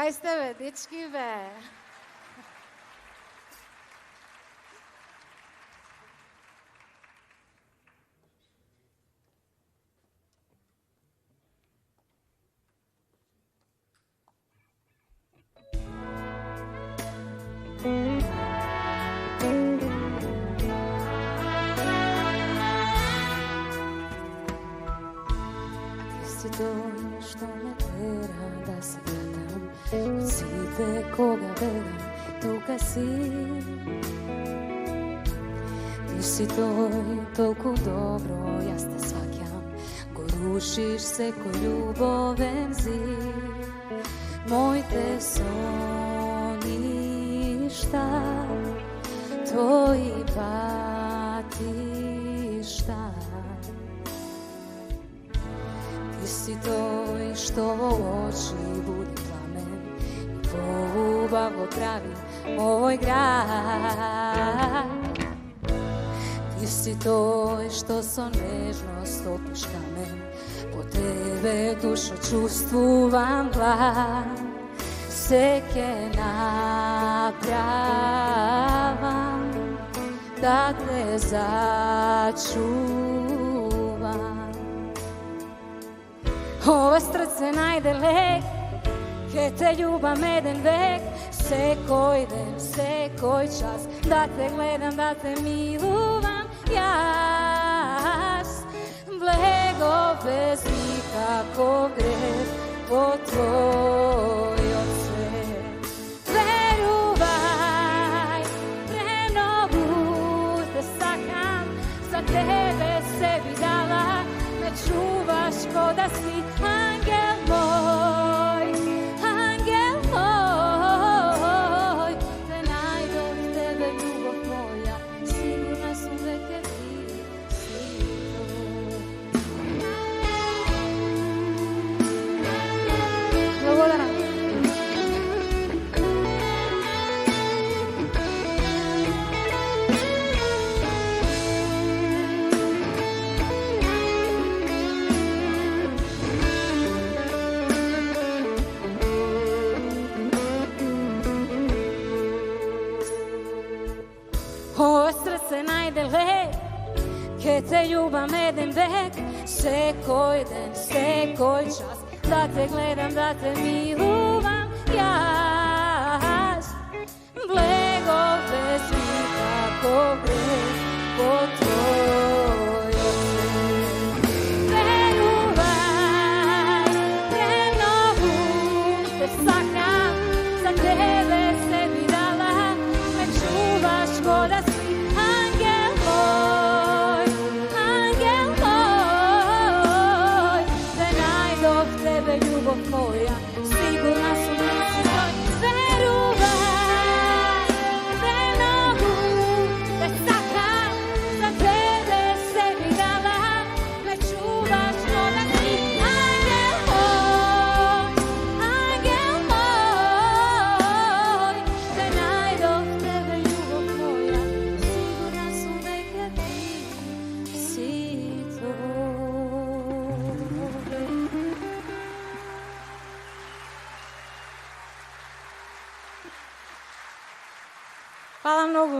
Kaj ste ve, dečki ve? Si to što me tera da se vratam od svite koga gledam, tuga si. Ti si to toliko dobro, ja te svaćam, gorušiš se ko ljuboven zid. Moj te soništa, tvoji patišta. Ti si to i što oči budi plamen i poubavo pravi moj grad. Ti si to i što so nežno stopiš kamen, po tebe dušo čustvuvam glad. Seke napravam da te začuvam. Ovo srce najde lek, ke te ljubam jeden vek. Sekoj den, sekoj čas, da te gledam, da te milujem jas. Blego bez nikakov greh po tvoj odsvet. Veruvaj, prenovu te sakam, za tebe sebi dala. Me čuvaš ko da si angel moj, angel moj. Te najdem tebe ljubav moja, sigurna sam veke ti si to. Благодаря. Ovo srce najde lek, ke te ljubam jeden vek. Sekoj den, sekoj čas, da te gledam, da te milujem jas. Blego bez nikakov greh po tvoj odsvet. Veruvaj, prenovu te sakam, za tebe sebi dala. Me čuvaš ko da si angel moj, angel moj. Te najdov tebe ljubav moja, sigurna sam da si tvoj. Veruvaj, prenovu te sakam, za tebe sebi dala. Me čuvaš ko da si angel moj, angel moj. Te najdov tebe ljubav moja, sigurna sam veke ti si to. Hvala mnogo.